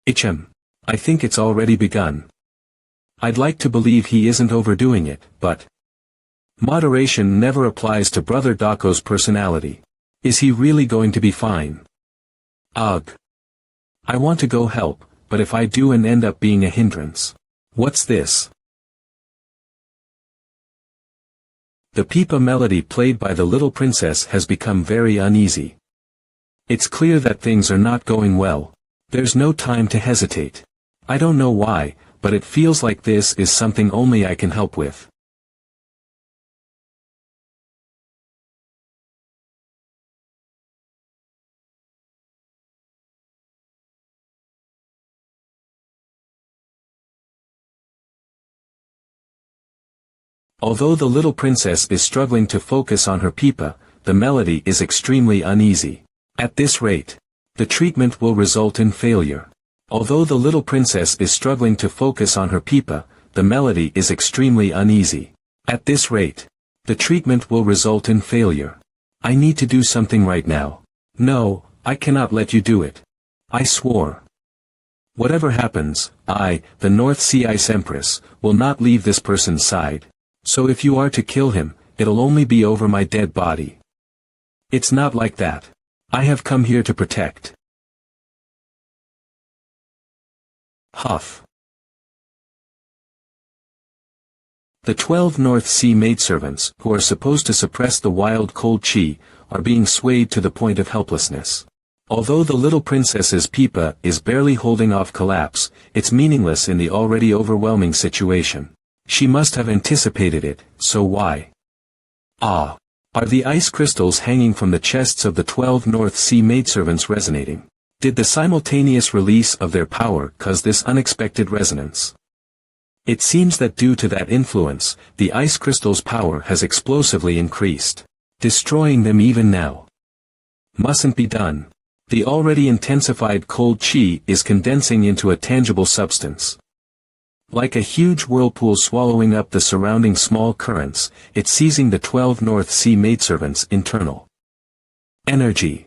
I think it's already begun. I'd like to believe he isn't overdoing it, but moderation never applies to Brother Dako's personality. Is he really going to be fine? Ugh. I want to go help, but if I do and end up being a hindrance. What's this? The pipa melody played by the little princess has become very uneasy. It's clear that things are not going well. There's no time to hesitate. I don't know why, but it feels like this is something only I can help with. Although the little princess is struggling to focus on her pipa, the melody is extremely uneasy. At this rate, the treatment will result in failure. Although the little princess is struggling to focus on her pipa, the melody is extremely uneasy. At this rate, the treatment will result in failure. I need to do something right now. No, I cannot let you do it. I swore. Whatever happens, I, the North Sea Ice Empress, will not leave this person's side. So if you are to kill him, it'll only be over my dead body. It's not like that. I have come here to protect. Huff. The 12 North Sea maidservants, who are supposed to suppress the wild cold chi, are being swayed to the point of helplessness. Although the little princess's pipa is barely holding off collapse, it's meaningless in the already overwhelming situation. She must have anticipated it, so why? Ah! Are the ice crystals hanging from the chests of the 12 North Sea maidservants resonating? Did the simultaneous release of their power cause this unexpected resonance? It seems that due to that influence, the ice crystal's power has explosively increased. Destroying them even now mustn't be done. The already intensified cold chi is condensing into a tangible substance. Like a huge whirlpool swallowing up the surrounding small currents, it's seizing the 12 North Sea maidservants' internal energy.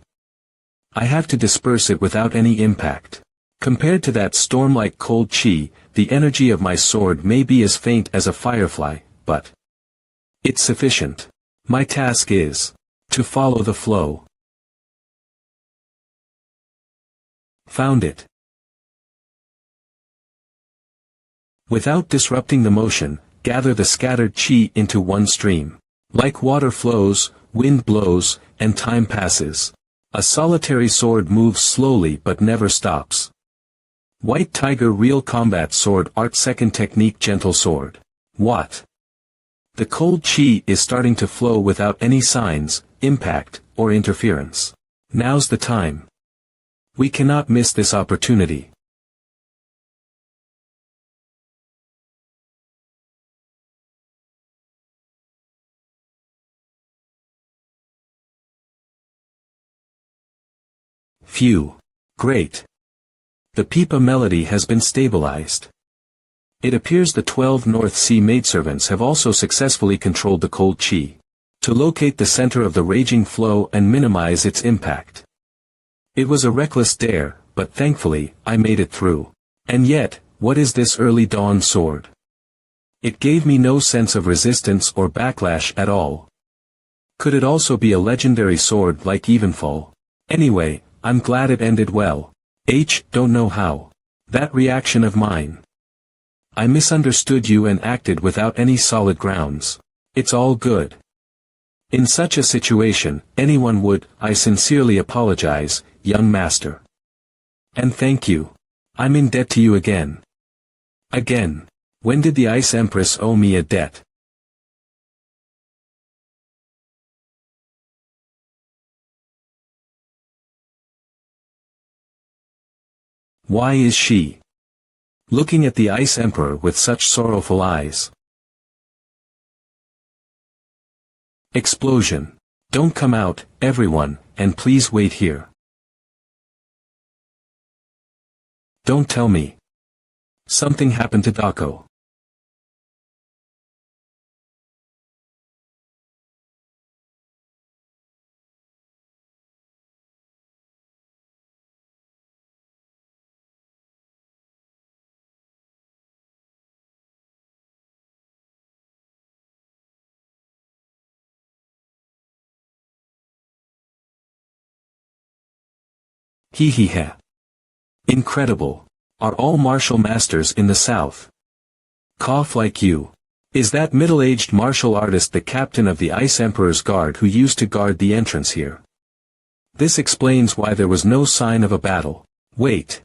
I have to disperse it without any impact. Compared to that storm-like cold chi, the energy of my sword may be as faint as a firefly, but it's sufficient. My task is to follow the flow. Found it. Without disrupting the motion, gather the scattered chi into one stream. Like water flows, wind blows, and time passes. A solitary sword moves slowly but never stops. White Tiger Real Combat Sword Art Second Technique Gentle Sword. What? The cold chi is starting to flow without any signs, impact, or interference. Now's the time. We cannot miss this opportunity. Phew. Great. The pipa melody has been stabilized. It appears the 12 North Sea maidservants have also successfully controlled the cold chi. To locate the center of the raging flow and minimize its impact. It was a reckless dare, but thankfully, I made it through. And yet, what is this early dawn sword? It gave me no sense of resistance or backlash at all. Could it also be a legendary sword like Evenfall? Anyway, I'm glad it ended well. Don't know how. That reaction of mine. I misunderstood you and acted without any solid grounds. It's all good. In such a situation, anyone would. I sincerely apologize, young master. And thank you. I'm in debt to you again. Again. When did the Ice Empress owe me a debt? Why is she looking at the Ice Emperor with such sorrowful eyes? Explosion. Don't come out, everyone, and please wait here. Don't tell me. Something happened to Dako. Hee hee ha. Incredible. Are all martial masters in the south? Cough like you. Is that middle-aged martial artist the captain of the Ice Emperor's Guard who used to guard the entrance here? This explains why there was no sign of a battle. Wait.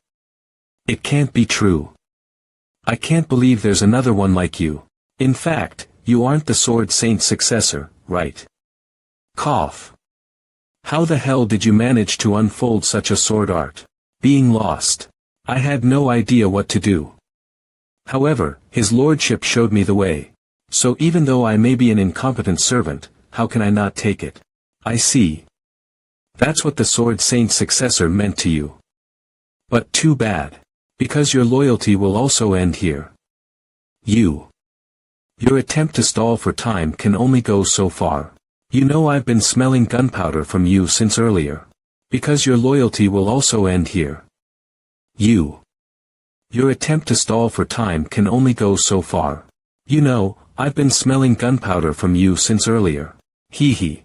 It can't be true. I can't believe there's another one like you. In fact, you aren't the Sword Saint's successor, right? Cough. How the hell did you manage to unfold such a sword art? Being lost. I had no idea what to do. However, his lordship showed me the way. So even though I may be an incompetent servant, how can I not take it? I see. That's what the Sword Saint's successor meant to you. But too bad. Because your loyalty will also end here. Your attempt to stall for time can only go so far. You know I've been smelling gunpowder from you since earlier. Because your loyalty will also end here. Your attempt to stall for time can only go so far. You know, I've been smelling gunpowder from you since earlier. Hee hee.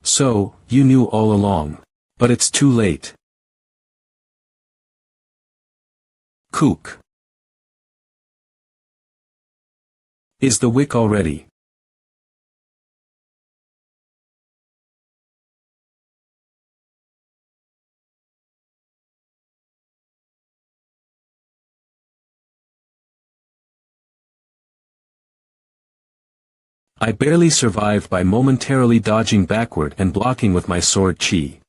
So, you knew all along. But it's too late. Kook. Is the wick already? I barely survived by momentarily dodging backward and blocking with my sword chi.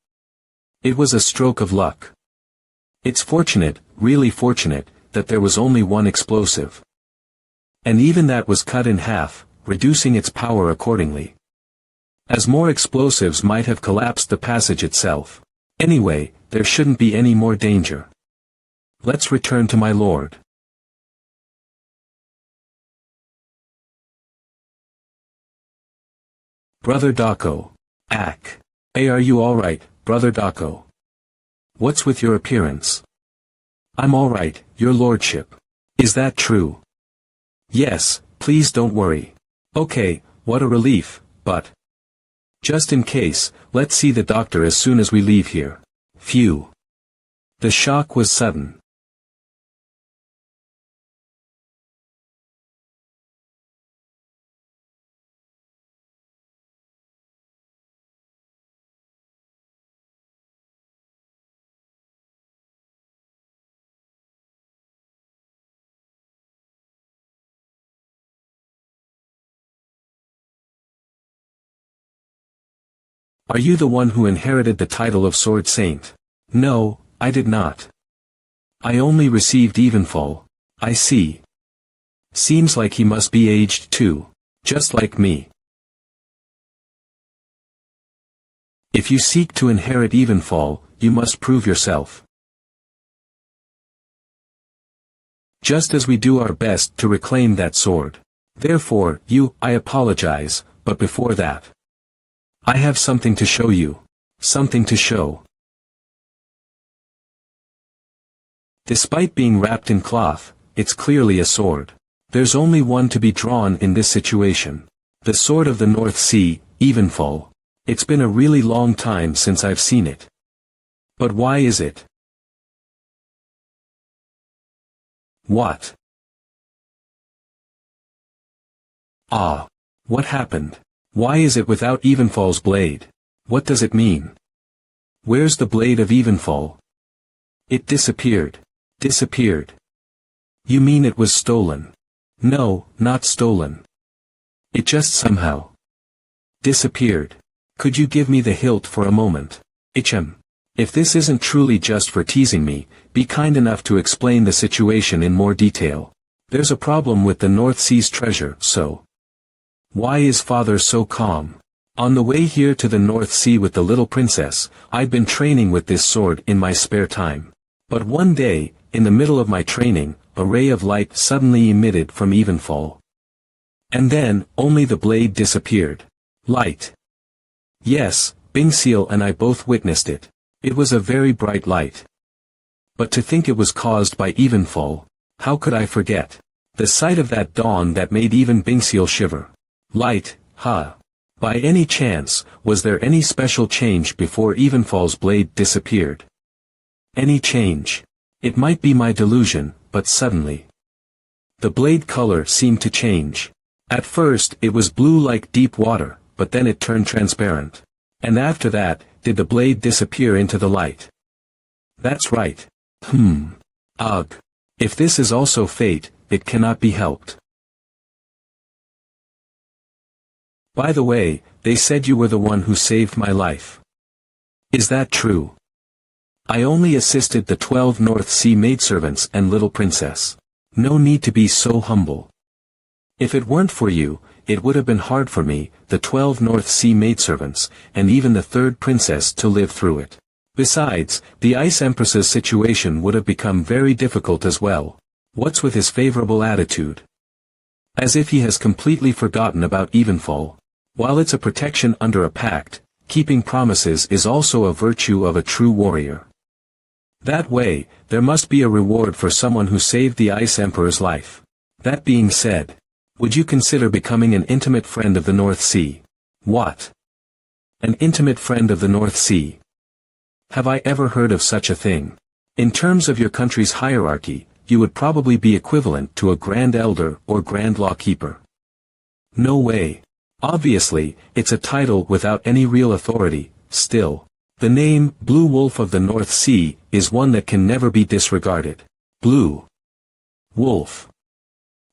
It was a stroke of luck. It's fortunate, really fortunate, that there was only one explosive. And even that was cut in half, reducing its power accordingly. As more explosives might have collapsed the passage itself. Anyway, there shouldn't be any more danger. Let's return to my lord. Brother Dako. Ack. Hey, are you alright, Brother Dako? What's with your appearance? I'm alright, your lordship. Is that true? Yes, please don't worry. Okay, what a relief, but... just in case, let's see the doctor as soon as we leave here. Phew. The shock was sudden. Are you the one who inherited the title of Sword Saint? No, I did not. I only received Evenfall. I see. Seems like he must be aged too. Just like me. If you seek to inherit Evenfall, you must prove yourself. Just as we do our best to reclaim that sword. Therefore, I apologize, but before that. I have something to show you. Something to show. Despite being wrapped in cloth, it's clearly a sword. There's only one to be drawn in this situation. The sword of the North Sea, Evenfall. It's been a really long time since I've seen it. But why is it? What? Ah. What happened? Why is it without Evenfall's blade? What does it mean? Where's the blade of Evenfall? It disappeared. Disappeared. You mean it was stolen? No, not stolen. It just somehow disappeared. Could you give me the hilt for a moment? If this isn't truly just for teasing me, be kind enough to explain the situation in more detail. There's a problem with the North Sea's treasure, so... Why is father so calm? On the way here to the North Sea with the little princess, I'd been training with this sword in my spare time. But one day, in the middle of my training, a ray of light suddenly emitted from Evenfall. And then, only the blade disappeared. Light. Yes, Bingseal and I both witnessed it. It was a very bright light. But to think it was caused by Evenfall, how could I forget? The sight of that dawn that made even Bingseal shiver. Light, huh? By any chance, was there any special change before Evenfall's blade disappeared? Any change? It might be my delusion, but suddenly. The blade color seemed to change. At first it was blue like deep water, but then it turned transparent. And after that, did the blade disappear into the light? That's right. Ugh. If this is also fate, it cannot be helped. By the way, they said you were the one who saved my life. Is that true? I only assisted the 12 North Sea maidservants and little princess. No need to be so humble. If it weren't for you, it would have been hard for me, the 12 North Sea maidservants, and even the third princess to live through it. Besides, the Ice Empress's situation would have become very difficult as well. What's with his favorable attitude? As if he has completely forgotten about Evenfall. While it's a protection under a pact, keeping promises is also a virtue of a true warrior. That way, there must be a reward for someone who saved the Ice Emperor's life. That being said, would you consider becoming an intimate friend of the North Sea? What? An intimate friend of the North Sea? Have I ever heard of such a thing? In terms of your country's hierarchy, you would probably be equivalent to a Grand Elder or Grand Lawkeeper. No way. Obviously, it's a title without any real authority. Still, the name, Blue Wolf of the North Sea, is one that can never be disregarded. Blue Wolf.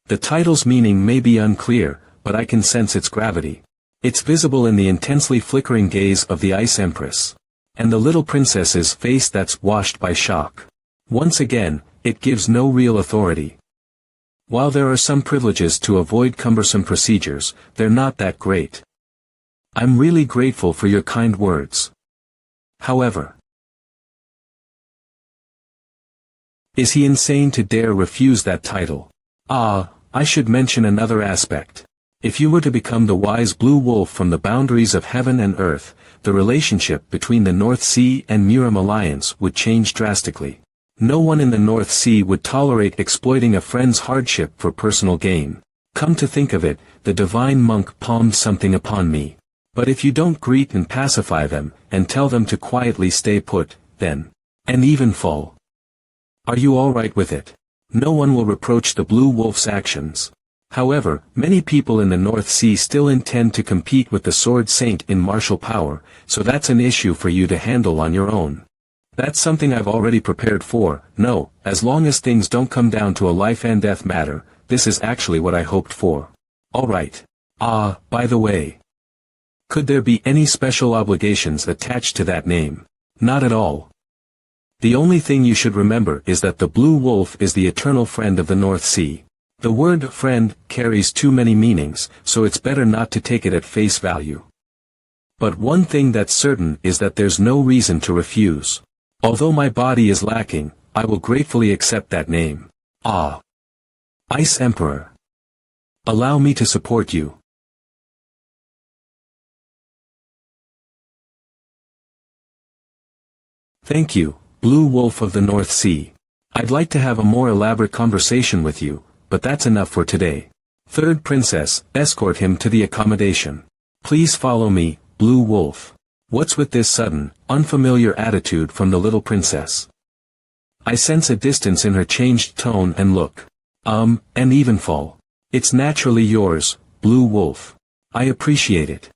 The title's meaning may be unclear, but I can sense its gravity. It's visible in the intensely flickering gaze of the Ice Empress. And the little princess's face that's washed by shock. Once again, it gives no real authority. While there are some privileges to avoid cumbersome procedures, they're not that great. I'm really grateful for your kind words. However, is he insane to dare refuse that title? I should mention another aspect. If you were to become the wise blue wolf from the boundaries of heaven and earth, the relationship between the North Sea and Muram alliance would change drastically. No one in the North Sea would tolerate exploiting a friend's hardship for personal gain. Come to think of it, the divine monk palmed something upon me. But if you don't greet and pacify them, and tell them to quietly stay put, then, an Evenfall. Are you all right with it? No one will reproach the Blue Wolf's actions. However, many people in the North Sea still intend to compete with the Sword Saint in martial power, so that's an issue for you to handle on your own. That's something I've already prepared for. No, as long as things don't come down to a life and death matter, this is actually what I hoped for. Alright. By the way. Could there be any special obligations attached to that name? Not at all. The only thing you should remember is that the Blue Wolf is the eternal friend of the North Sea. The word friend carries too many meanings, so it's better not to take it at face value. But one thing that's certain is that there's no reason to refuse. Although my body is lacking, I will gratefully accept that name. Ice Emperor. Allow me to support you. Thank you, Blue Wolf of the North Sea. I'd like to have a more elaborate conversation with you, but that's enough for today. Third Princess, escort him to the accommodation. Please follow me, Blue Wolf. What's with this sudden, unfamiliar attitude from the little princess? I sense a distance in her changed tone and look. An Evenfall. It's naturally yours, Blue Wolf. I appreciate it.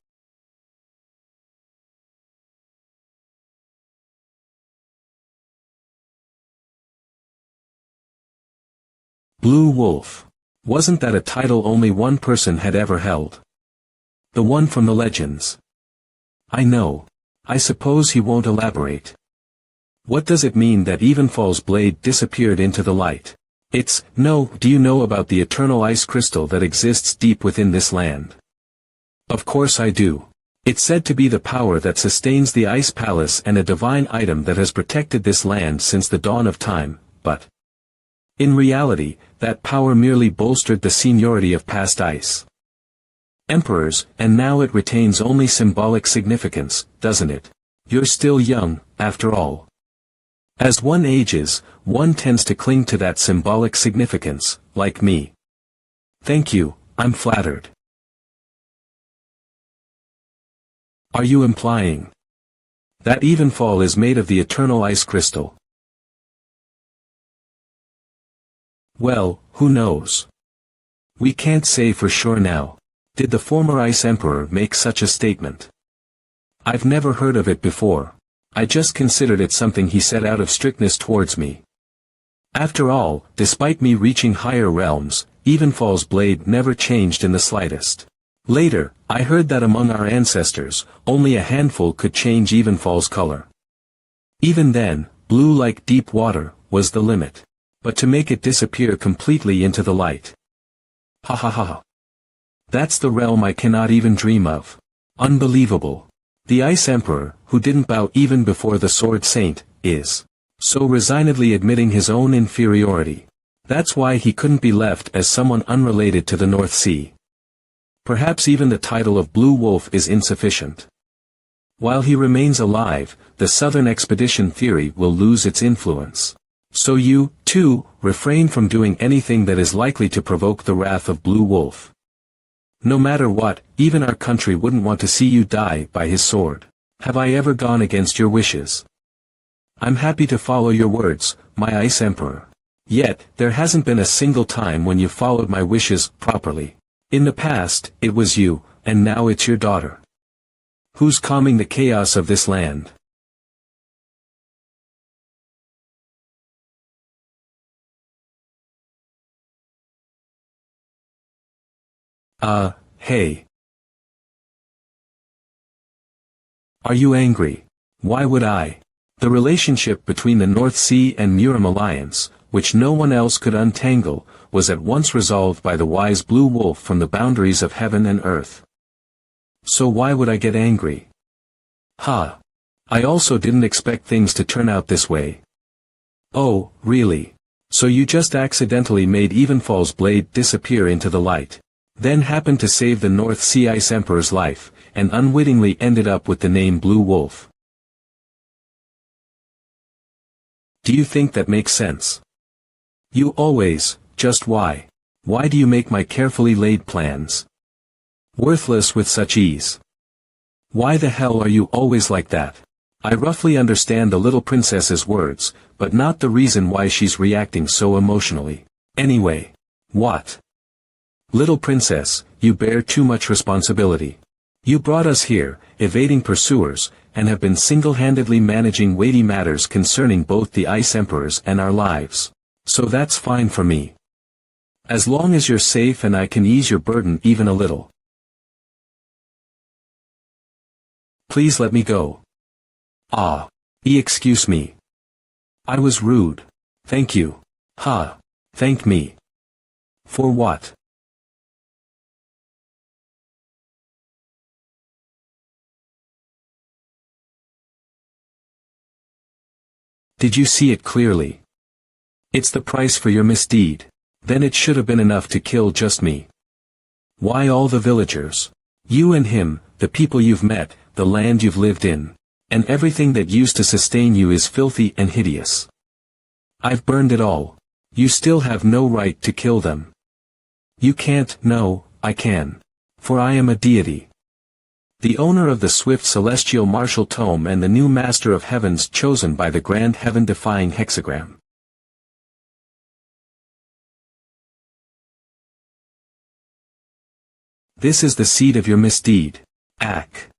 Blue Wolf. Wasn't that a title only one person had ever held? The one from the legends. I know. I suppose he won't elaborate. What does it mean that Evenfall's blade disappeared into the light? Do you know about the eternal ice crystal that exists deep within this land? Of course I do. It's said to be the power that sustains the Ice Palace and a divine item that has protected this land since the dawn of time, but in reality, that power merely bolstered the seniority of past ice emperors, and now it retains only symbolic significance, doesn't it? You're still young, after all. As one ages, one tends to cling to that symbolic significance, like me. Thank you, I'm flattered. Are you implying that Evenfall is made of the eternal ice crystal? Well, who knows? We can't say for sure now. Did the former Ice Emperor make such a statement? I've never heard of it before. I just considered it something he said out of strictness towards me. After all, despite me reaching higher realms, Evenfall's blade never changed in the slightest. Later, I heard that among our ancestors, only a handful could change Evenfall's color. Even then, blue like deep water, was the limit. But to make it disappear completely into the light. Ha ha ha ha. That's the realm I cannot even dream of. Unbelievable. The Ice Emperor, who didn't bow even before the Sword Saint, is so resignedly admitting his own inferiority. That's why he couldn't be left as someone unrelated to the North Sea. Perhaps even the title of Blue Wolf is insufficient. While he remains alive, the Southern Expedition theory will lose its influence. So you, too, refrain from doing anything that is likely to provoke the wrath of Blue Wolf. No matter what, even our country wouldn't want to see you die by his sword. Have I ever gone against your wishes? I'm happy to follow your words, my Ice Emperor. Yet, there hasn't been a single time when you followed my wishes properly. In the past, it was you, and now it's your daughter. Who's calming the chaos of this land? Hey. Are you angry? Why would I? The relationship between the North Sea and Murim alliance, which no one else could untangle, was at once resolved by the wise Blue Wolf from the boundaries of heaven and earth. So why would I get angry? Ha! I also didn't expect things to turn out this way. Oh, really? So you just accidentally made Evenfall's blade disappear into the light, then happened to save the North Sea Ice Emperor's life, and unwittingly ended up with the name Blue Wolf. Do you think that makes sense? You always, just why? Why do you make my carefully laid plans worthless with such ease? Why the hell are you always like that? I roughly understand the little princess's words, but not the reason why she's reacting so emotionally. Anyway. What? Little princess, you bear too much responsibility. You brought us here, evading pursuers, and have been single-handedly managing weighty matters concerning both the Ice Emperors and our lives. So that's fine for me. As long as you're safe and I can ease your burden even a little. Please let me go. Excuse me. I was rude. Thank you. Thank me. For what? Did you see it clearly? It's the price for your misdeed. Then it should have been enough to kill just me. Why all the villagers? You and him, the people you've met, the land you've lived in. And everything that used to sustain you is filthy and hideous. I've burned it all. You still have no right to kill them. You can't. No, I can. For I am a deity. The owner of the swift celestial martial tome and the new master of heavens chosen by the grand heaven-defying hexagram. This is the seed of your misdeed. Ack.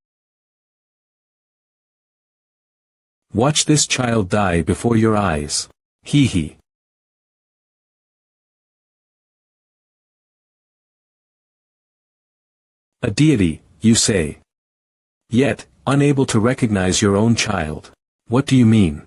Watch this child die before your eyes. Hee hee. A deity, you say. Yet, unable to recognize your own child. What do you mean?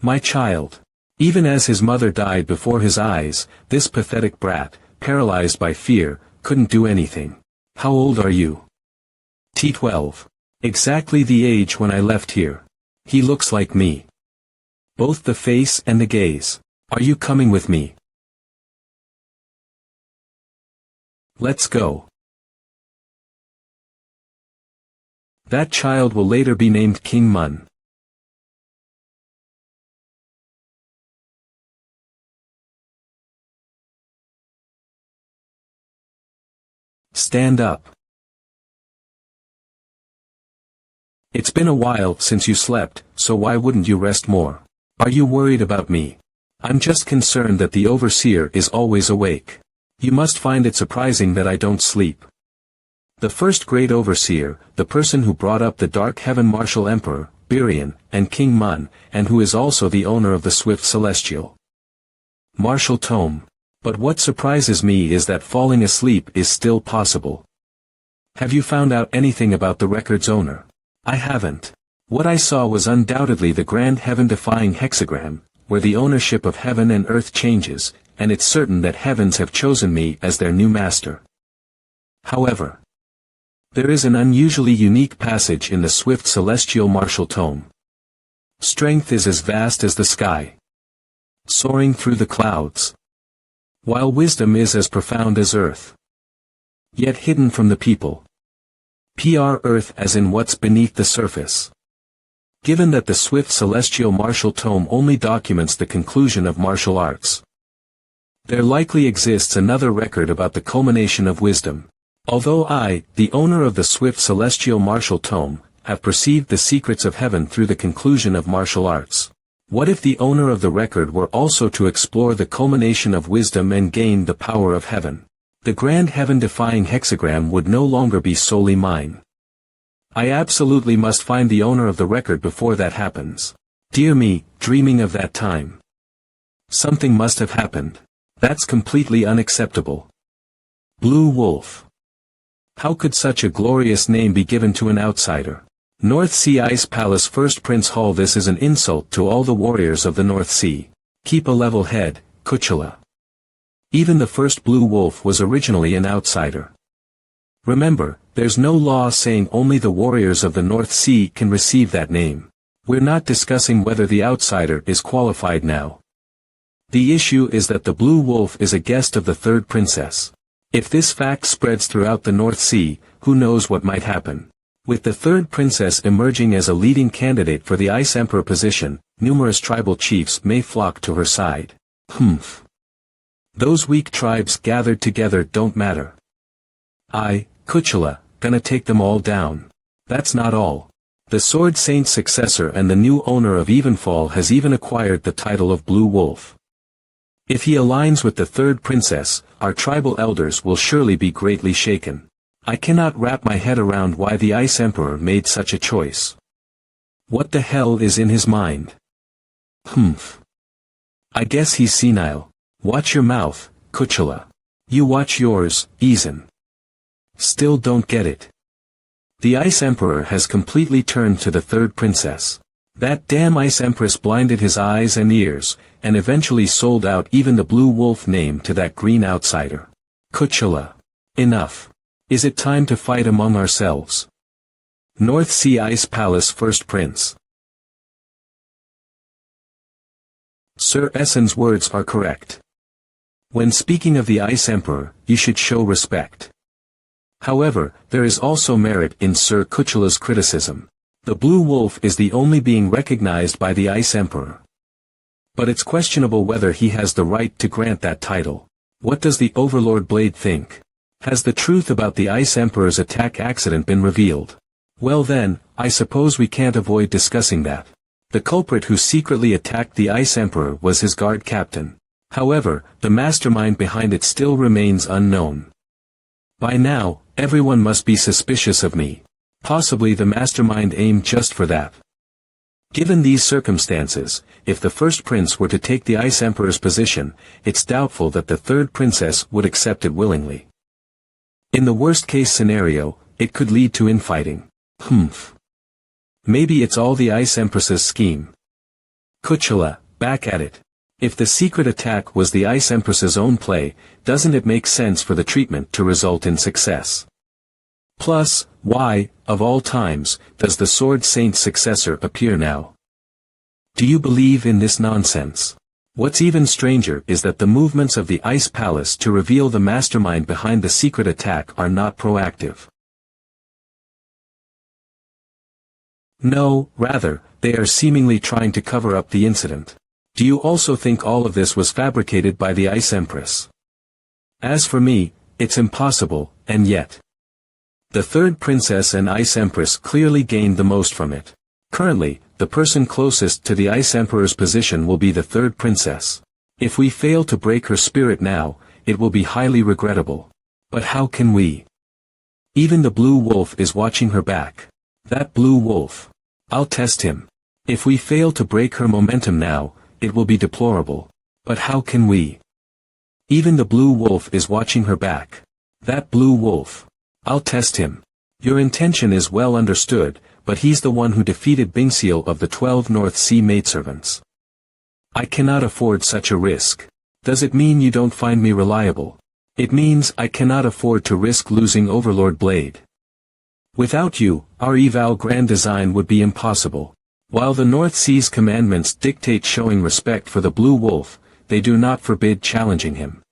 My child. Even as his mother died before his eyes, this pathetic brat, paralyzed by fear, couldn't do anything. How old are you? T12. Exactly the age when I left here. He looks like me. Both the face and the gaze. Are you coming with me? Let's go. That child will later be named King Mun. Stand up. It's been a while since you slept, so why wouldn't you rest more? Are you worried about me? I'm just concerned that the overseer is always awake. You must find it surprising that I don't sleep. The first great overseer, the person who brought up the Dark Heaven Martial Emperor, Birion, and King Mun, and who is also the owner of the Swift Celestial Martial Tome. But what surprises me is that falling asleep is still possible. Have you found out anything about the record's owner? I haven't. What I saw was undoubtedly the grand heaven-defying hexagram, where the ownership of heaven and earth changes, and it's certain that heavens have chosen me as their new master. However, there is an unusually unique passage in the Swift Celestial Martial Tome. Strength is as vast as the sky, soaring through the clouds, while wisdom is as profound as earth, yet hidden from the people. Earth as in what's beneath the surface. Given that the Swift Celestial Martial Tome only documents the conclusion of martial arts, there likely exists another record about the culmination of wisdom. Although I, the owner of the Swift Celestial Martial Tome, have perceived the secrets of heaven through the conclusion of martial arts, what if the owner of the record were also to explore the culmination of wisdom and gain the power of heaven? The grand heaven-defying hexagram would no longer be solely mine. I absolutely must find the owner of the record before that happens. Dear me, dreaming of that time. Something must have happened. That's completely unacceptable. Blue Wolf. How could such a glorious name be given to an outsider? North Sea Ice Palace First Prince Hall. This is an insult to all the warriors of the North Sea. Keep a level head, Kuchula. Even the first Blue Wolf was originally an outsider. Remember, there's no law saying only the warriors of the North Sea can receive that name. We're not discussing whether the outsider is qualified now. The issue is that the Blue Wolf is a guest of the third princess. If this fact spreads throughout the North Sea, who knows what might happen. With the third princess emerging as a leading candidate for the Ice Emperor position, numerous tribal chiefs may flock to her side. Those weak tribes gathered together don't matter. Kuchula, gonna take them all down. That's not all. The Sword Saint's successor and the new owner of Evenfall has even acquired the title of Blue Wolf. If he aligns with the third princess, our tribal elders will surely be greatly shaken. I cannot wrap my head around why the Ice Emperor made such a choice. What the hell is in his mind? I guess he's senile. Watch your mouth, Kuchula. You watch yours, Izan. Still don't get it. The Ice Emperor has completely turned to the third princess. That damn Ice Empress blinded his eyes and ears, and eventually sold out even the Blue Wolf name to that green outsider. Kuchula. Enough. Is it time to fight among ourselves? North Sea Ice Palace First Prince. Sir Essen's words are correct. When speaking of the Ice Emperor, you should show respect. However, there is also merit in Sir Kuchula's criticism. The Blue Wolf is the only being recognized by the Ice Emperor. But it's questionable whether he has the right to grant that title. What does the Overlord Blade think? Has the truth about the Ice Emperor's attack accident been revealed? Well then, I suppose we can't avoid discussing that. The culprit who secretly attacked the Ice Emperor was his guard captain. However, the mastermind behind it still remains unknown. By now, everyone must be suspicious of me. Possibly the mastermind aimed just for that. Given these circumstances, if the first prince were to take the Ice Emperor's position, it's doubtful that the third princess would accept it willingly. In the worst-case scenario, it could lead to infighting. Maybe it's all the Ice Empress's scheme. Kuchula, back at it. If the secret attack was the Ice Empress's own play, doesn't it make sense for the treatment to result in success? Plus, why, of all times, does the Sword Saint's successor appear now? Do you believe in this nonsense? What's even stranger is that the movements of the Ice Palace to reveal the mastermind behind the secret attack are not proactive. No, rather, they are seemingly trying to cover up the incident. Do you also think all of this was fabricated by the Ice Empress? As for me, it's impossible, and yet. The third princess and Ice Empress clearly gained the most from it. Currently, the person closest to the Ice Emperor's position will be the third princess. If we fail to break her spirit now, it will be highly regrettable. But how can we? Even the blue wolf is watching her back. That blue wolf. I'll test him. If we fail to break her momentum now, it will be deplorable. But how can we? Even the blue wolf is watching her back. That blue wolf. I'll test him. Your intention is well understood, but he's the one who defeated Bingseal of the 12 North Sea maidservants. I cannot afford such a risk. Does it mean you don't find me reliable? It means I cannot afford to risk losing Overlord Blade. Without you, our eval grand design would be impossible. While the North Sea's commandments dictate showing respect for the blue wolf, they do not forbid challenging him.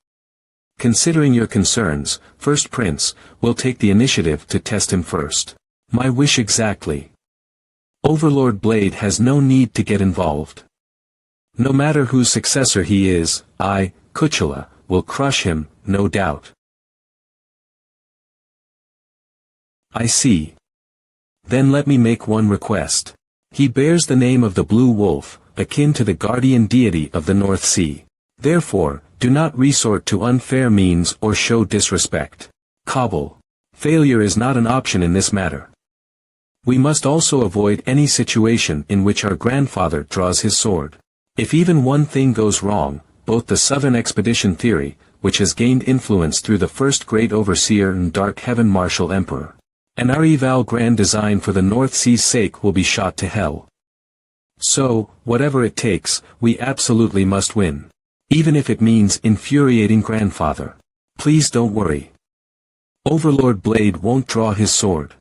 Considering your concerns, First Prince, will take the initiative to test him first. My wish exactly. Overlord Blade has no need to get involved. No matter whose successor he is, I, Kuchula, will crush him, no doubt. I see. Then let me make one request. He bears the name of the Blue Wolf, akin to the guardian deity of the North Sea. Therefore, do not resort to unfair means or show disrespect. Cobble. Failure is not an option in this matter. We must also avoid any situation in which our grandfather draws his sword. If even one thing goes wrong, both the Southern Expedition theory, which has gained influence through the first Great Overseer and Dark Heaven Martial Emperor, and our eval grand design for the North Sea's sake will be shot to hell. So, whatever it takes, we absolutely must win. Even if it means infuriating grandfather. Please don't worry. Overlord Blade won't draw his sword.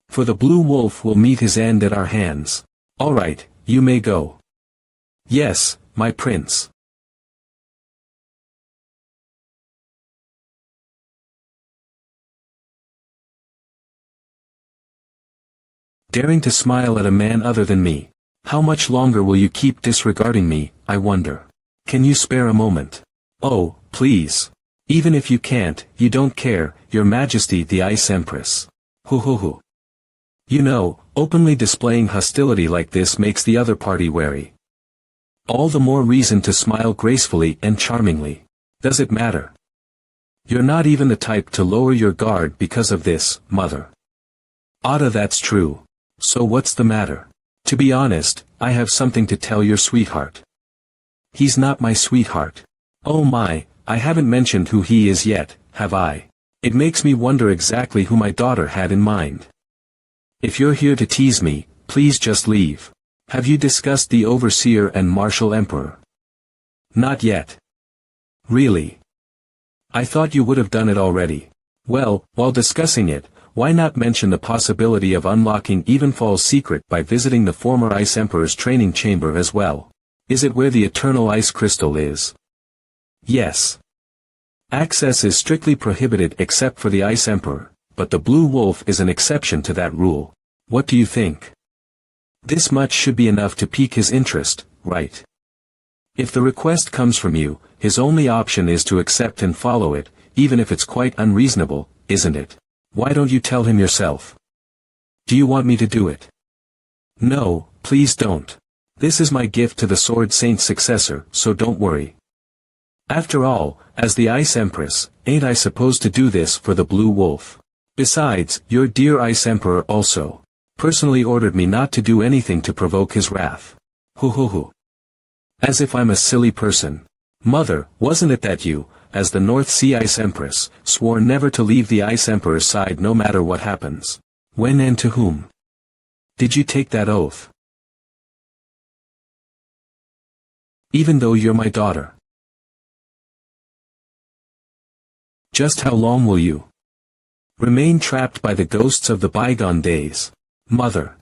For the Blue Wolf will meet his end at our hands. Alright, you may go. Yes, my prince. Daring to smile at a man other than me. How much longer will you keep disregarding me, I wonder? Can you spare a moment? Oh, please. Even if you can't, you don't care, Your Majesty the Ice Empress. Hoo. You know, openly displaying hostility like this makes the other party wary. All the more reason to smile gracefully and charmingly. Does it matter? You're not even the type to lower your guard because of this, mother. Ada, that's true. So what's the matter? To be honest, I have something to tell your sweetheart. He's not my sweetheart. Oh my, I haven't mentioned who he is yet, have I? It makes me wonder exactly who my daughter had in mind. If you're here to tease me, please just leave. Have you discussed the Overseer and Martial Emperor? Not yet. Really? I thought you would have done it already. Well, while discussing it, why not mention the possibility of unlocking Evenfall's secret by visiting the former Ice Emperor's training chamber as well? Is it where the Eternal Ice Crystal is? Yes. Access is strictly prohibited except for the Ice Emperor, but the Blue Wolf is an exception to that rule. What do you think? This much should be enough to pique his interest, right? If the request comes from you, his only option is to accept and follow it, even if it's quite unreasonable, isn't it? Why don't you tell him yourself? Do you want me to do it? No, please don't. This is my gift to the Sword Saint's successor, so don't worry. After all, as the Ice Empress, ain't I supposed to do this for the Blue Wolf? Besides, your dear Ice Emperor also personally ordered me not to do anything to provoke his wrath. Hoo. As if I'm a silly person. Mother, wasn't it that you, as the North Sea Ice Empress, swore never to leave the Ice Emperor's side no matter what happens? When and to whom? Did you take that oath? Even though you're my daughter. Just how long will you remain trapped by the ghosts of the bygone days, mother?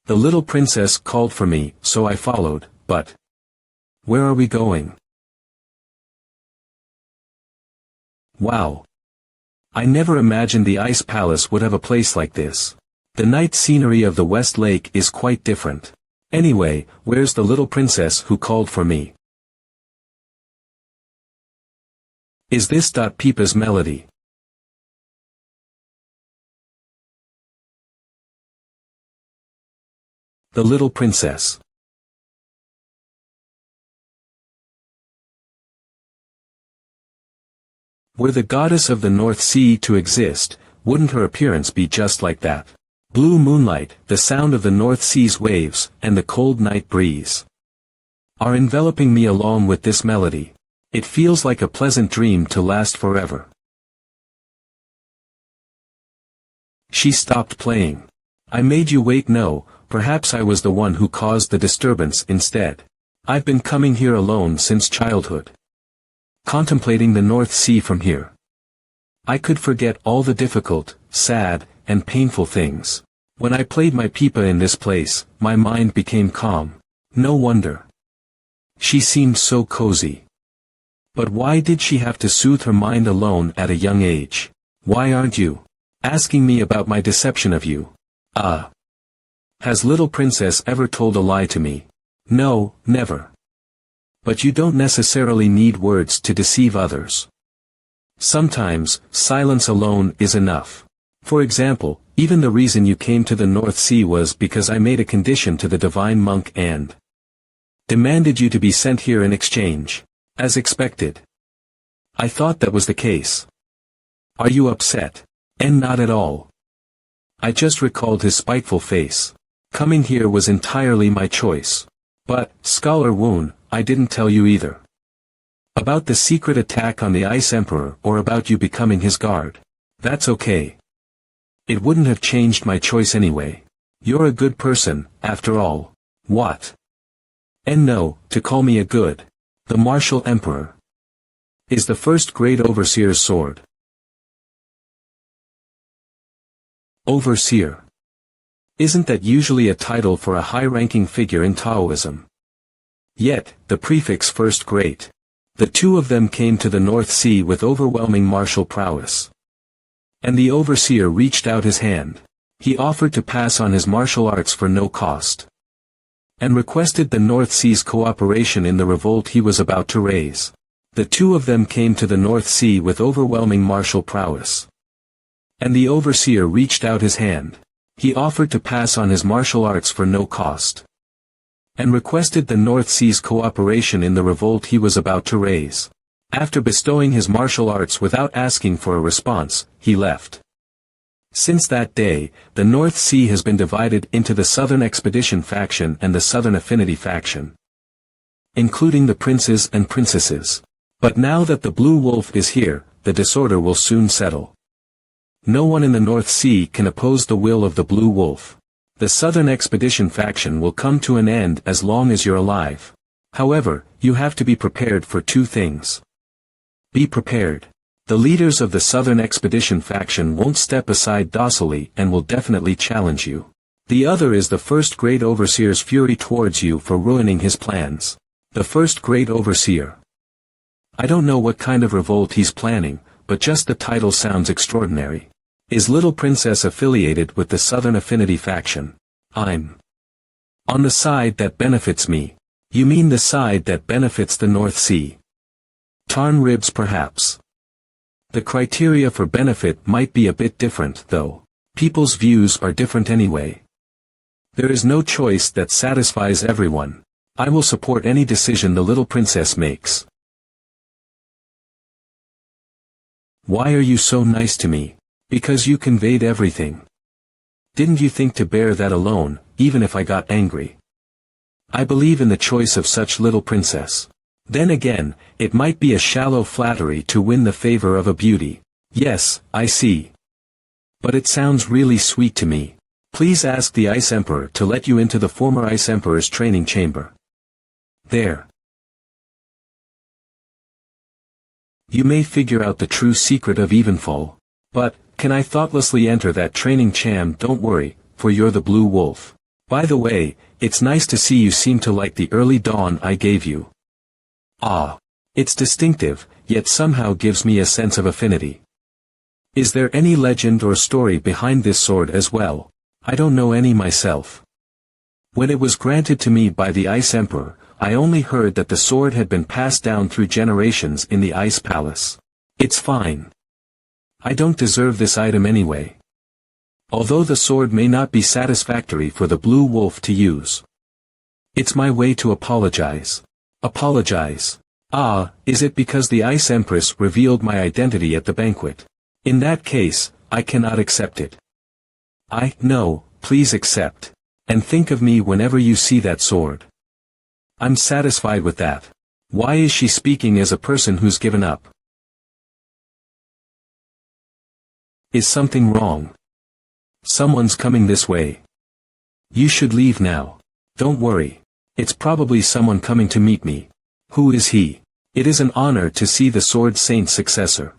The little princess called for me, so I followed, but where are we going? Wow. I never imagined the Ice Palace would have a place like this. The night scenery of the West Lake is quite different. Anyway, where's the little princess who called for me? Is this Peepa's melody? The Little Princess. Were the goddess of the North Sea to exist, wouldn't her appearance be just like that? Blue moonlight, the sound of the North Sea's waves, and the cold night breeze are enveloping me along with this melody. It feels like a pleasant dream to last forever. She stopped playing. I made you wait. No, perhaps I was the one who caused the disturbance instead. I've been coming here alone since childhood, contemplating the North Sea from here. I could forget all the difficult, sad, and painful things. When I played my pipa in this place, my mind became calm. No wonder. She seemed so cozy. But why did she have to soothe her mind alone at a young age? Why aren't you asking me about my deception of you? Has little princess ever told a lie to me? No, never. But you don't necessarily need words to deceive others. Sometimes, silence alone is enough. For example, even the reason you came to the North Sea was because I made a condition to the divine monk and demanded you to be sent here in exchange. As expected. I thought that was the case. Are you upset? And not at all. I just recalled his spiteful face. Coming here was entirely my choice. But, Scholar Woon, I didn't tell you either. About the secret attack on the Ice Emperor or about you becoming his guard. That's okay. It wouldn't have changed my choice anyway. You're a good person, after all. What? And no, to call me a good. The martial emperor is the first great overseer's sword. Overseer. Isn't that usually a title for a high-ranking figure in Taoism? Yet, the prefix first great. The two of them came to the North Sea with overwhelming martial prowess. And the overseer reached out his hand. He offered to pass on his martial arts for no cost. And requested the North Sea's cooperation in the revolt he was about to raise. The two of them came to the North Sea with overwhelming martial prowess. And the overseer reached out his hand. He offered to pass on his martial arts for no cost. And requested the North Sea's cooperation in the revolt he was about to raise. After bestowing his martial arts without asking for a response, he left. Since that day, the North Sea has been divided into the Southern Expedition faction and the Southern Affinity faction, including the princes and princesses. But now that the Blue Wolf is here, the disorder will soon settle. No one in the North Sea can oppose the will of the Blue Wolf. The Southern Expedition faction will come to an end as long as you're alive. However, you have to be prepared for two things. Be prepared. The leaders of the Southern Expedition faction won't step aside docilely and will definitely challenge you. The other is the First Great Overseer's fury towards you for ruining his plans. The First Great Overseer. I don't know what kind of revolt he's planning, but just the title sounds extraordinary. Is Little Princess affiliated with the Southern Affinity faction? I'm on the side that benefits me. You mean the side that benefits the North Sea? Tarn ribs perhaps. The criteria for benefit might be a bit different, though. People's views are different anyway. There is no choice that satisfies everyone. I will support any decision the little princess makes. Why are you so nice to me? Because you conveyed everything. Didn't you think to bear that alone, even if I got angry? I believe in the choice of such little princess. Then again, it might be a shallow flattery to win the favor of a beauty. Yes, I see. But it sounds really sweet to me. Please ask the Ice Emperor to let you into the former Ice Emperor's training chamber. There. You may figure out the true secret of Evenfall. But, can I thoughtlessly enter that training cham? Don't worry, for you're the Blue Wolf. By the way, it's nice to see you seem to like the early dawn I gave you. Ah. It's distinctive, yet somehow gives me a sense of affinity. Is there any legend or story behind this sword as well? I don't know any myself. When it was granted to me by the Ice Emperor, I only heard that the sword had been passed down through generations in the Ice Palace. It's fine. I don't deserve this item anyway. Although the sword may not be satisfactory for the blue wolf to use. It's my way to apologize. Apologize. Ah, is it because the Ice Empress revealed my identity at the banquet? In that case, I cannot accept it. No, please accept. And think of me whenever you see that sword. I'm satisfied with that. Why is she speaking as a person who's given up? Is something wrong? Someone's coming this way. You should leave now. Don't worry. It's probably someone coming to meet me. Who is he? It is an honor to see the Sword Saint's successor.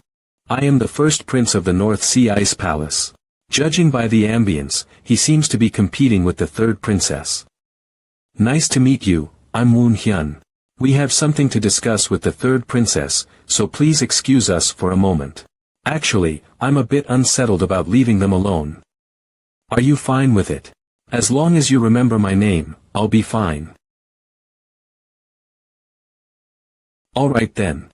I am the first prince of the North Sea Ice Palace. Judging by the ambience, he seems to be competing with the third princess. Nice to meet you, I'm Woon Hyun. We have something to discuss with the third princess, so please excuse us for a moment. Actually, I'm a bit unsettled about leaving them alone. Are you fine with it? As long as you remember my name, I'll be fine. Alright then.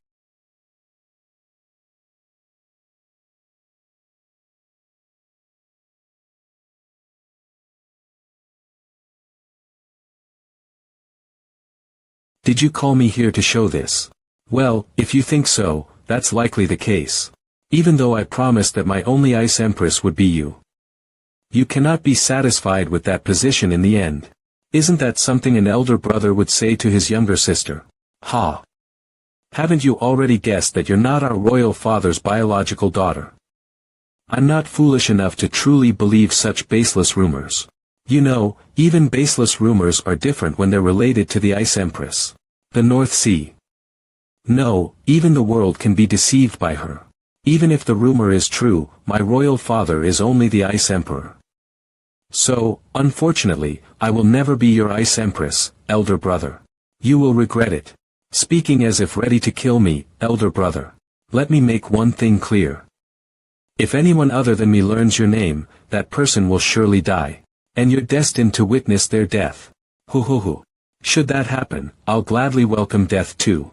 Did you call me here to show this? Well, if you think so, that's likely the case. Even though I promised that my only Ice Empress would be you. You cannot be satisfied with that position in the end. Isn't that something an elder brother would say to his younger sister? Ha! Haven't you already guessed that you're not our royal father's biological daughter? I'm not foolish enough to truly believe such baseless rumors. You know, even baseless rumors are different when they're related to the Ice Empress. The North Sea. No, even the world can be deceived by her. Even if the rumor is true, my royal father is only the Ice Emperor. So, unfortunately, I will never be your Ice Empress, elder brother. You will regret it. Speaking as if ready to kill me, elder brother. Let me make one thing clear. If anyone other than me learns your name, that person will surely die. And you're destined to witness their death. Ho. Should that happen, I'll gladly welcome death too.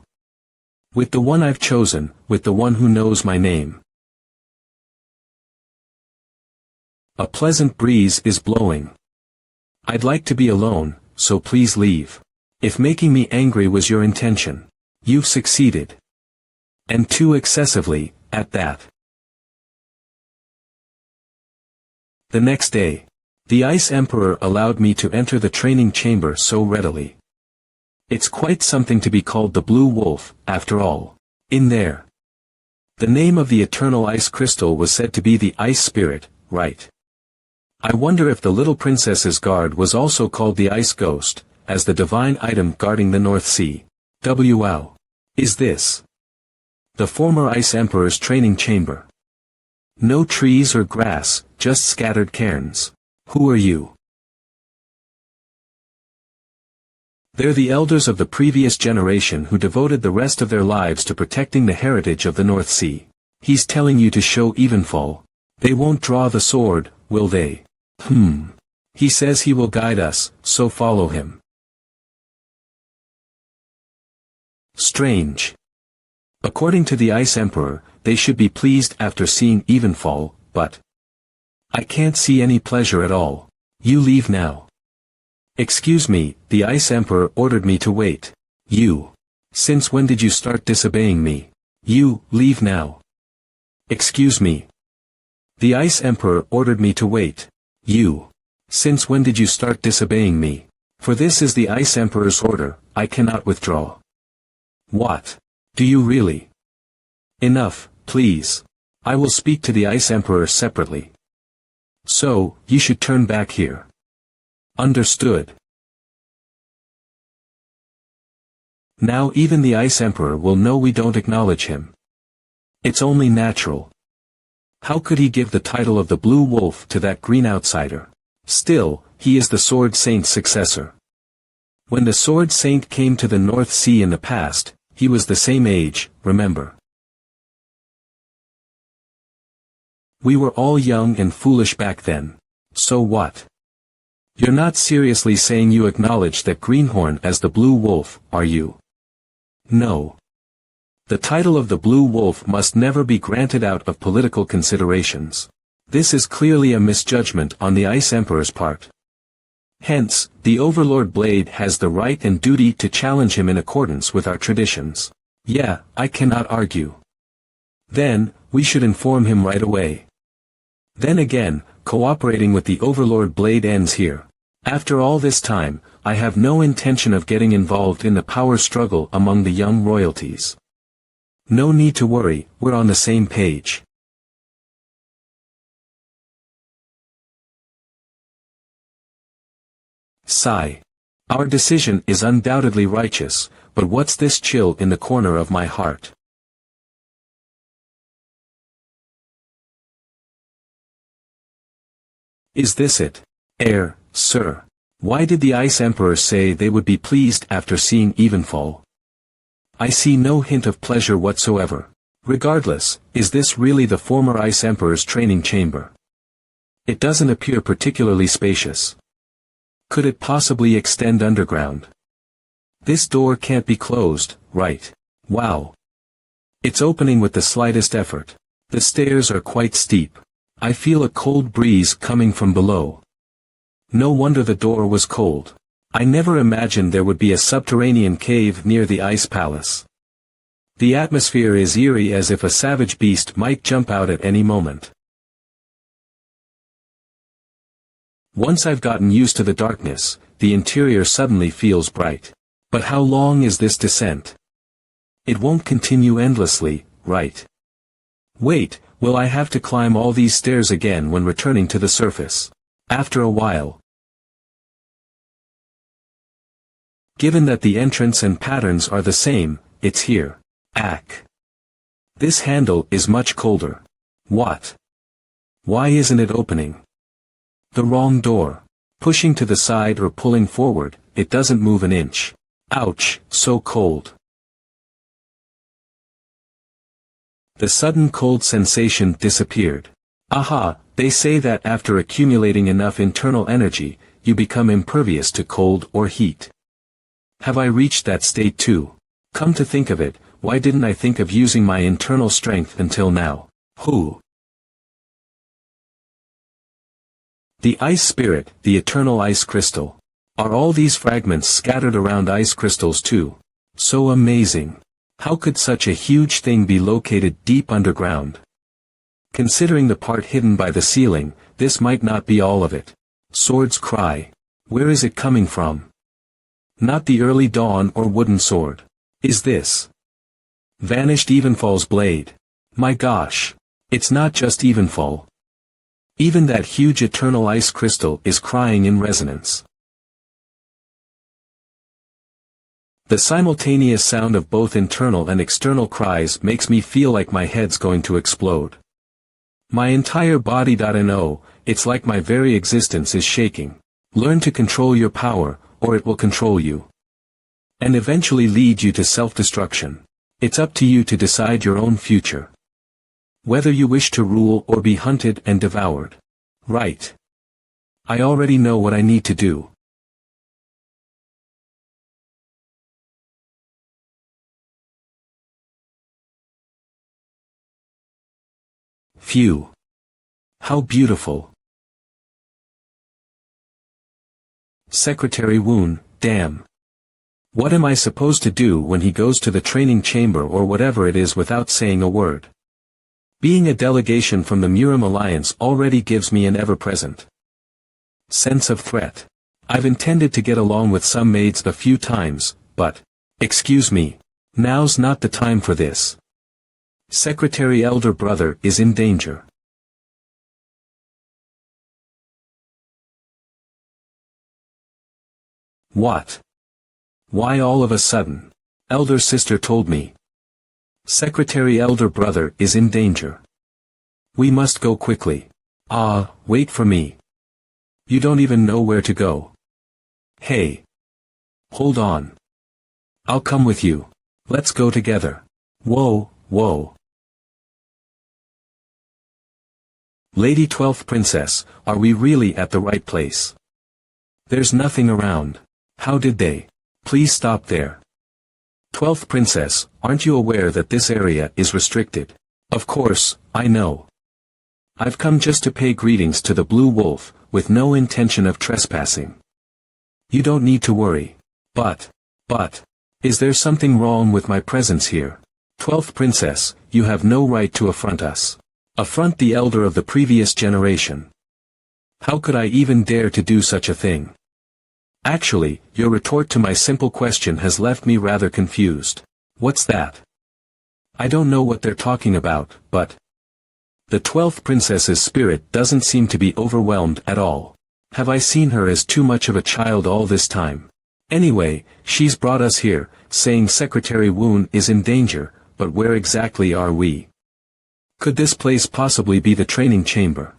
With the one I've chosen, with the one who knows my name. A pleasant breeze is blowing. I'd like to be alone, so please leave. If making me angry was your intention, you've succeeded. And too excessively, at that. The next day, the Ice Emperor allowed me to enter the training chamber so readily. It's quite something to be called the Blue Wolf, after all. In there. The name of the eternal ice crystal was said to be the Ice Spirit, right? I wonder if the little princess's guard was also called the Ice Ghost, as the divine item guarding the North Sea. WL. Is this the former Ice Emperor's training chamber? No trees or grass, just scattered cairns. Who are you? They're the elders of the previous generation who devoted the rest of their lives to protecting the heritage of the North Sea. He's telling you to show Evenfall. They won't draw the sword, will they? He says he will guide us, so follow him. Strange. According to the Ice Emperor, they should be pleased after seeing Evenfall, but I can't see any pleasure at all. You leave now. Excuse me, the Ice Emperor ordered me to wait. You. Since when did you start disobeying me? You, leave now. Excuse me. The Ice Emperor ordered me to wait. You. Since when did you start disobeying me? For this is the Ice Emperor's order, I cannot withdraw. What? Do you really? Enough, please. I will speak to the Ice Emperor separately. So, you should turn back here. Understood. Now even the Ice Emperor will know we don't acknowledge him. It's only natural. How could he give the title of the Blue Wolf to that green outsider? Still, he is the Sword Saint's successor. When the Sword Saint came to the North Sea in the past, he was the same age, remember. We were all young and foolish back then. So what? You're not seriously saying you acknowledge that Greenhorn as the Blue Wolf, are you? No. The title of the Blue Wolf must never be granted out of political considerations. This is clearly a misjudgment on the Ice Emperor's part. Hence, the Overlord Blade has the right and duty to challenge him in accordance with our traditions. Yeah, I cannot argue. Then, we should inform him right away. Then again, cooperating with the Overlord Blade ends here. After all this time, I have no intention of getting involved in the power struggle among the young royalties. No need to worry, we're on the same page. Sigh. Our decision is undoubtedly righteous, but what's this chill in the corner of my heart? Is this it? Sir. Why did the Ice Emperor say they would be pleased after seeing Evenfall? I see no hint of pleasure whatsoever. Regardless, is this really the former Ice Emperor's training chamber? It doesn't appear particularly spacious. Could it possibly extend underground? This door can't be closed, right? Wow. It's opening with the slightest effort. The stairs are quite steep. I feel a cold breeze coming from below. No wonder the door was cold. I never imagined there would be a subterranean cave near the Ice Palace. The atmosphere is eerie as if a savage beast might jump out at any moment. Once I've gotten used to the darkness, the interior suddenly feels bright. But how long is this descent? It won't continue endlessly, right? Wait, will I have to climb all these stairs again when returning to the surface? After a while. Given that the entrance and patterns are the same, it's here. Ack. This handle is much colder. What? Why isn't it opening? The wrong door. Pushing to the side or pulling forward, it doesn't move an inch. Ouch, so cold. The sudden cold sensation disappeared. Aha, they say that after accumulating enough internal energy, you become impervious to cold or heat. Have I reached that state too? Come to think of it, why didn't I think of using my internal strength until now? Who? The Ice Spirit, the Eternal Ice Crystal. Are all these fragments scattered around ice crystals too? So amazing. How could such a huge thing be located deep underground? Considering the part hidden by the ceiling, this might not be all of it. Sword's cry. Where is it coming from? Not the early dawn or wooden sword. Is this vanished Evenfall's blade? My gosh. It's not just Evenfall. Even that huge eternal ice crystal is crying in resonance. The simultaneous sound of both internal and external cries makes me feel like my head's going to explode. My entire body. No, it's like my very existence is shaking. Learn to control your power, or it will control you. And eventually lead you to self-destruction. It's up to you to decide your own future. Whether you wish to rule or be hunted and devoured. Right. I already know what I need to do. Phew. How beautiful. Secretary Woon, damn. What am I supposed to do when he goes to the training chamber or whatever it is without saying a word? Being a delegation from the Murim Alliance already gives me an ever-present sense of threat. I've intended to get along with some maids a few times, but, excuse me, now's not the time for this. Secretary Elder Brother is in danger. What? Why all of a sudden? Elder Sister told me. Secretary Elder Brother is in danger. We must go quickly. Wait for me. You don't even know where to go. Hey. Hold on. I'll come with you. Let's go together. Whoa. Lady 12th Princess, are we really at the right place? There's nothing around. How did they? Please stop there. 12th Princess, aren't you aware that this area is restricted? Of course, I know. I've come just to pay greetings to the Blue Wolf, with no intention of trespassing. You don't need to worry. But, is there something wrong with my presence here? 12th Princess, you have no right to affront us. Affront the elder of the previous generation. How could I even dare to do such a thing? Actually, your retort to my simple question has left me rather confused. What's that? I don't know what they're talking about, but... The 12th Princess's spirit doesn't seem to be overwhelmed at all. Have I seen her as too much of a child all this time? Anyway, she's brought us here, saying Secretary Woon is in danger, but where exactly are we? Could this place possibly be the training chamber?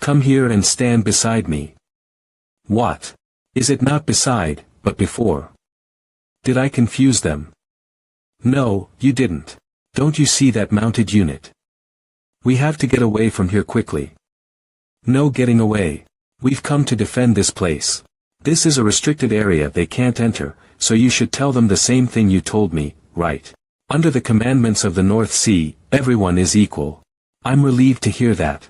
Come here and stand beside me. What? Is it not beside, but before? Did I confuse them? No, you didn't. Don't you see that mounted unit? We have to get away from here quickly. No getting away. We've come to defend this place. This is a restricted area they can't enter, so you should tell them the same thing you told me, right? Under the commandments of the North Sea, everyone is equal. I'm relieved to hear that.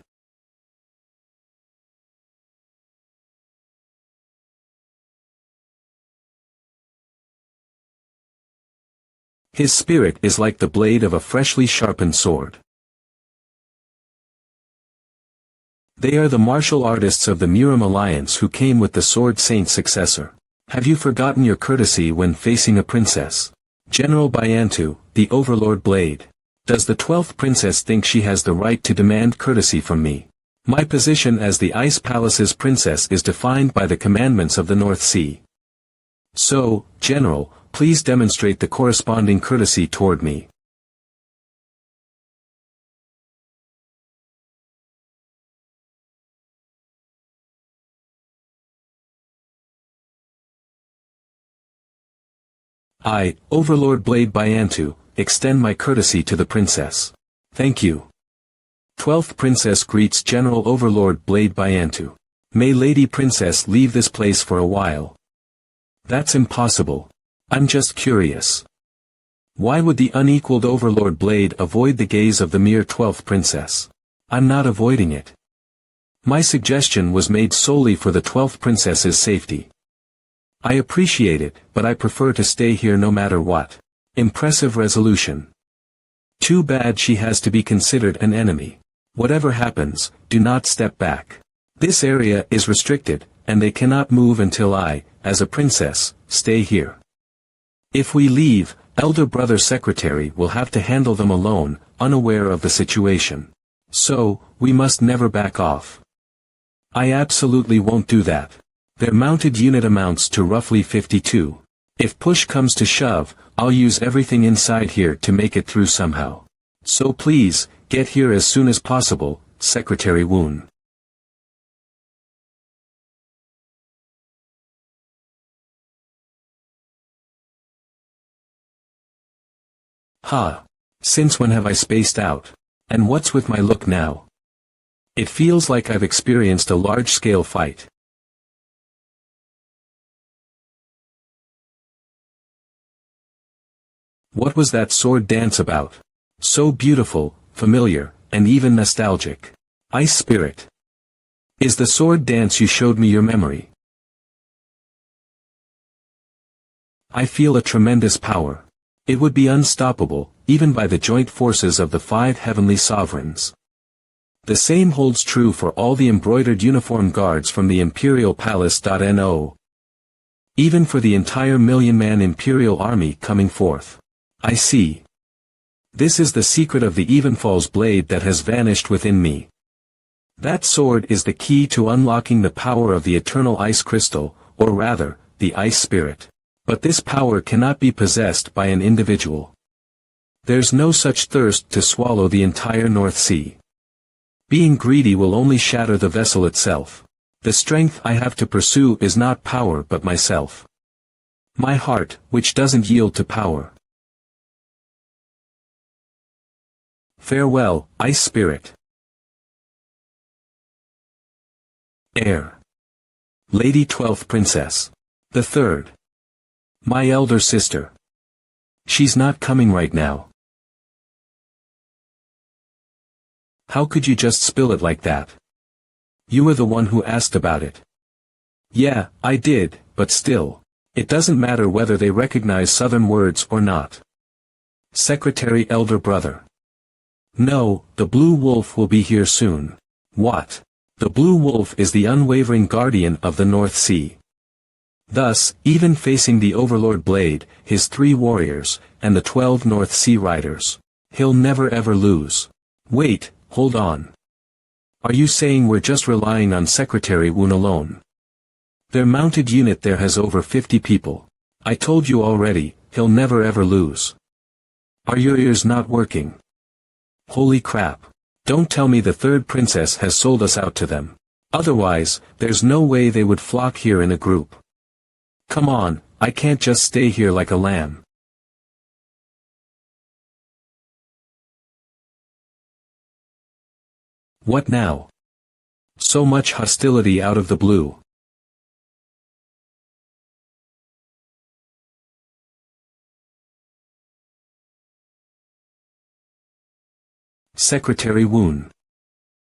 His spirit is like the blade of a freshly sharpened sword. They are the martial artists of the Murim Alliance who came with the Sword Saint's successor. Have you forgotten your courtesy when facing a princess? General Byantu, the Overlord Blade. Does the 12th Princess think she has the right to demand courtesy from me? My position as the Ice Palace's princess is defined by the commandments of the North Sea. So, General, please demonstrate the corresponding courtesy toward me. I, Overlord Blade Byantu, extend my courtesy to the princess. Thank you. 12th Princess greets General Overlord Blade Byantu. May Lady Princess leave this place for a while? That's impossible. I'm just curious. Why would the unequaled Overlord Blade avoid the gaze of the mere 12th Princess? I'm not avoiding it. My suggestion was made solely for the 12th Princess's safety. I appreciate it, but I prefer to stay here no matter what. Impressive resolution. Too bad she has to be considered an enemy. Whatever happens, do not step back. This area is restricted, and they cannot move until I, as a princess, stay here. If we leave, Elder Brother Secretary will have to handle them alone, unaware of the situation. So, we must never back off. I absolutely won't do that. Their mounted unit amounts to roughly 52. If push comes to shove, I'll use everything inside here to make it through somehow. So please, get here as soon as possible, Secretary Woon. Since when have I spaced out? And what's with my look now? It feels like I've experienced a large-scale fight. What was that sword dance about? So beautiful, familiar, and even nostalgic. Ice Spirit. Is the sword dance you showed me your memory? I feel a tremendous power. It would be unstoppable, even by the joint forces of the 5 heavenly sovereigns. The same holds true for all the embroidered uniform guards from the Imperial Palace. No. Even for the entire million-man Imperial army coming forth. I see. This is the secret of the Evenfall's blade that has vanished within me. That sword is the key to unlocking the power of the eternal ice crystal, or rather, the ice spirit. But this power cannot be possessed by an individual. There's no such thirst to swallow the entire North Sea. Being greedy will only shatter the vessel itself. The strength I have to pursue is not power but myself. My heart, which doesn't yield to power. Farewell, Ice Spirit. Heir. Lady 12th Princess. The third. My elder sister. She's not coming right now. How could you just spill it like that? You were the one who asked about it. Yeah, I did, but still. It doesn't matter whether they recognize Southern words or not. Secretary Elder Brother. No, the Blue Wolf will be here soon. What? The Blue Wolf is the unwavering guardian of the North Sea. Thus, even facing the Overlord Blade, his 3 warriors, and the 12 North Sea Riders, he'll never ever lose. Wait, hold on. Are you saying we're just relying on Secretary Woon alone? Their mounted unit there has over 50 people. I told you already, he'll never ever lose. Are your ears not working? Holy crap. Don't tell me the third princess has sold us out to them. Otherwise, there's no way they would flock here in a group. Come on, I can't just stay here like a lamb. What now? So much hostility out of the blue. Secretary Woon.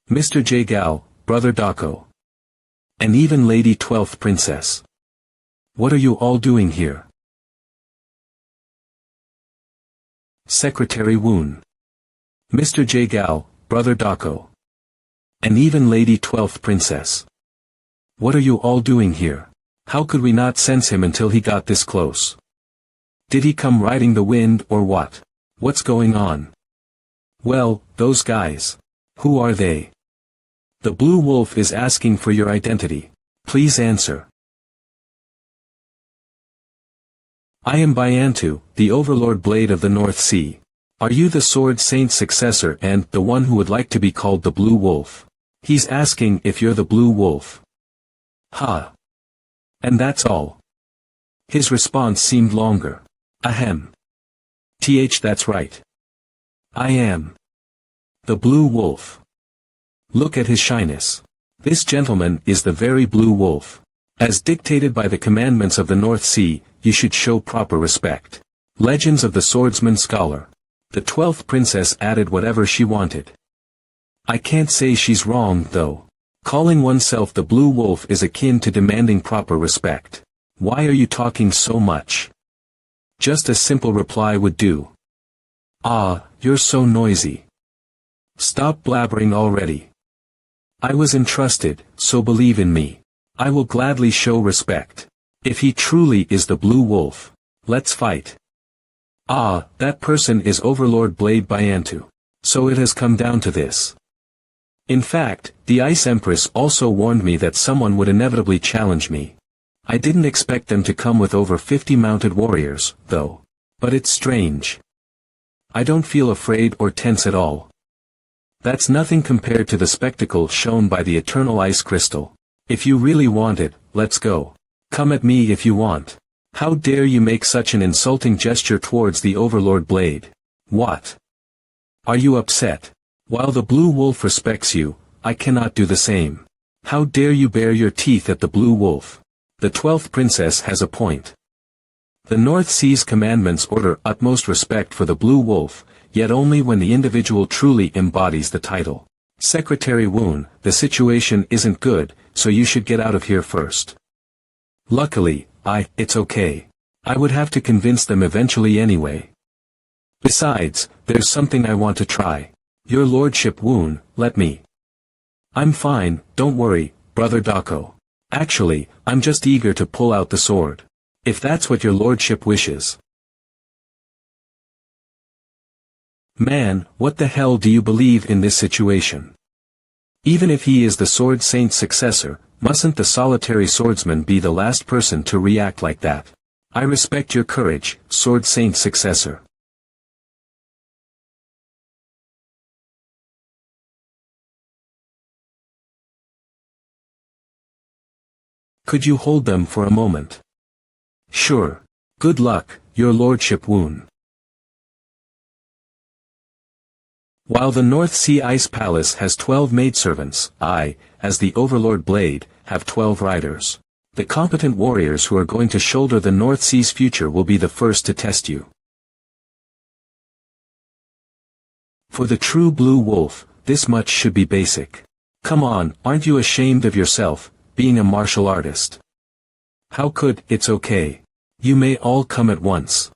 Mr. J. Gao, Brother Dako. And even Lady 12th Princess. What are you all doing here? Secretary Woon. Mr. J. Gao, Brother Dako. And even Lady 12th Princess. What are you all doing here? How could we not sense him until he got this close? Did he come riding the wind or what? What's going on? Well, those guys. Who are they? The Blue Wolf is asking for your identity. Please answer. I am Byantu, the Overlord Blade of the North Sea. Are you the Sword Saint's successor and the one who would like to be called the Blue Wolf? He's asking if you're the Blue Wolf. Ha. And that's all. His response seemed longer. Ahem. That's right. I am. The Blue Wolf. Look at his shyness. This gentleman is the very Blue Wolf. As dictated by the commandments of the North Sea, you should show proper respect. Legends of the Swordsman Scholar. The 12th Princess added whatever she wanted. I can't say she's wrong, though. Calling oneself the Blue Wolf is akin to demanding proper respect. Why are you talking so much? Just a simple reply would do. Ah, you're so noisy. Stop blabbering already. I was entrusted, so believe in me. I will gladly show respect. If he truly is the Blue Wolf, let's fight. Ah, that person is Overlord Blade Byantu. So it has come down to this. In fact, the Ice Empress also warned me that someone would inevitably challenge me. I didn't expect them to come with over 50 mounted warriors, though. But it's strange. I don't feel afraid or tense at all. That's nothing compared to the spectacle shown by the Eternal Ice Crystal. If you really want it, let's go. Come at me if you want. How dare you make such an insulting gesture towards the Overlord Blade? What? Are you upset? While the Blue Wolf respects you, I cannot do the same. How dare you bare your teeth at the Blue Wolf? The 12th Princess has a point. The North Sea's commandments order utmost respect for the Blue Wolf, yet only when the individual truly embodies the title. Secretary Woon, the situation isn't good, so you should get out of here first. Luckily, it's okay. I would have to convince them eventually anyway. Besides, there's something I want to try. Your Lordship Woon, let me. I'm fine, don't worry, Brother Dako. Actually, I'm just eager to pull out the sword. If that's what your Lordship wishes. Man, what the hell do you believe in this situation? Even if he is the Sword Saint's successor, mustn't the solitary swordsman be the last person to react like that? I respect your courage, Sword Saint's successor. Could you hold them for a moment? Sure. Good luck, your lordship Woon. While the North Sea Ice Palace has 12 maidservants, I, as the Overlord Blade, have 12 riders. The competent warriors who are going to shoulder the North Sea's future will be the first to test you. For the true blue wolf, this much should be basic. Come on, aren't you ashamed of yourself, being a martial artist? How could, it's okay. You may all come at once.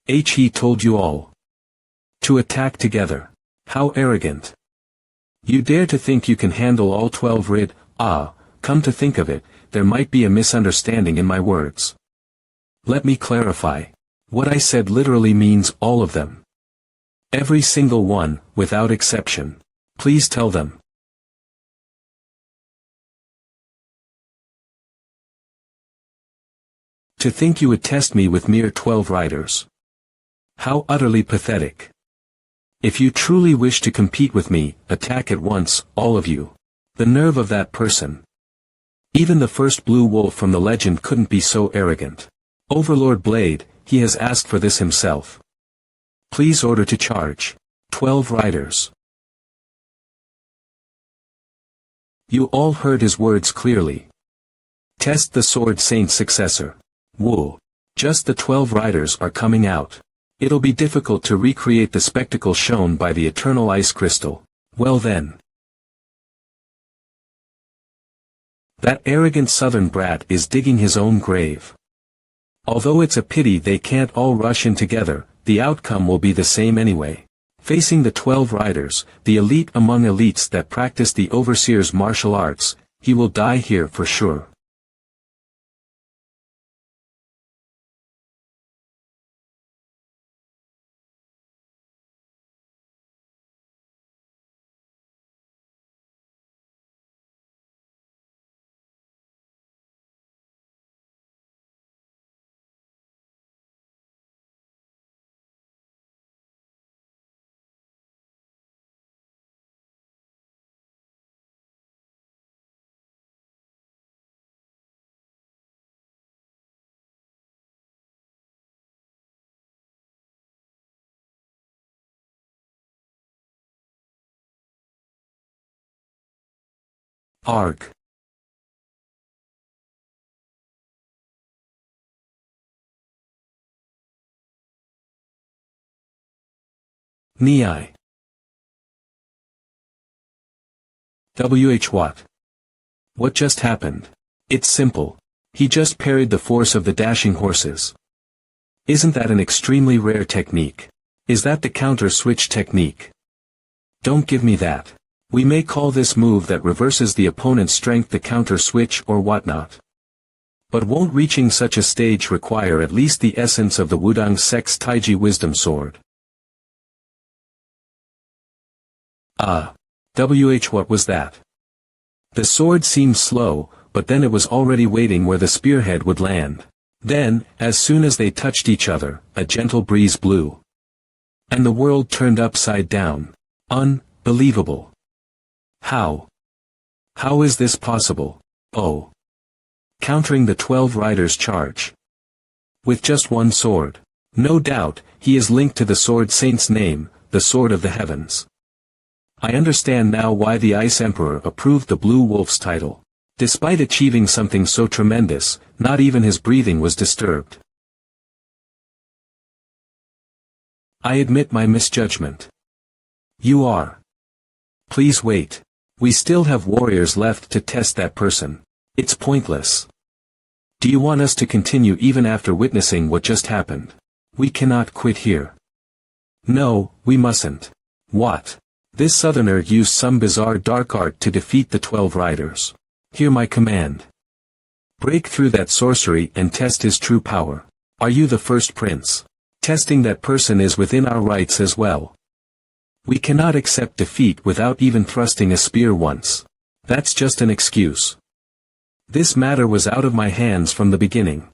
He told you all to attack together. How arrogant. You dare to think you can handle all 12 rid? Come to think of it, there might be a misunderstanding in my words. Let me clarify. What I said literally means all of them. Every single one, without exception. Please tell them. To think you would test me with mere 12 riders. How utterly pathetic. If you truly wish to compete with me, attack at once, all of you. The nerve of that person. Even the first blue wolf from the legend couldn't be so arrogant. Overlord Blade, he has asked for this himself. Please order to charge. 12 riders. You all heard his words clearly. Test the Sword Saint's successor. Whoa. Just the 12 riders are coming out. It'll be difficult to recreate the spectacle shown by the eternal ice crystal. Well then. That arrogant southern brat is digging his own grave. Although it's a pity they can't all rush in together, the outcome will be the same anyway. Facing the 12 riders, the elite among elites that practice the Overseer's martial arts, he will die here for sure. Arg. Ni. What? What just happened? It's simple. He just parried the force of the dashing horses. Isn't that an extremely rare technique? Is that the counter-switch technique? Don't give me that. We may call this move that reverses the opponent's strength the counter-switch or whatnot. But won't reaching such a stage require at least the essence of the Wudang Sect's Taiji Wisdom Sword? What was that? The sword seemed slow, but then it was already waiting where the spearhead would land. Then, as soon as they touched each other, a gentle breeze blew. And the world turned upside down. Unbelievable. How? How is this possible? Oh. Countering the 12 riders' charge. With just one sword. No doubt, he is linked to the Sword Saint's name, the Sword of the Heavens. I understand now why the Ice Emperor approved the Blue Wolf's title. Despite achieving something so tremendous, not even his breathing was disturbed. I admit my misjudgment. You are. Please wait. We still have warriors left to test that person. It's pointless. Do you want us to continue even after witnessing what just happened? We cannot quit here. No, we mustn't. What? This southerner used some bizarre dark art to defeat the 12 riders. Hear my command. Break through that sorcery and test his true power. Are you the first prince? Testing that person is within our rights as well. We cannot accept defeat without even thrusting a spear once. That's just an excuse. This matter was out of my hands from the beginning.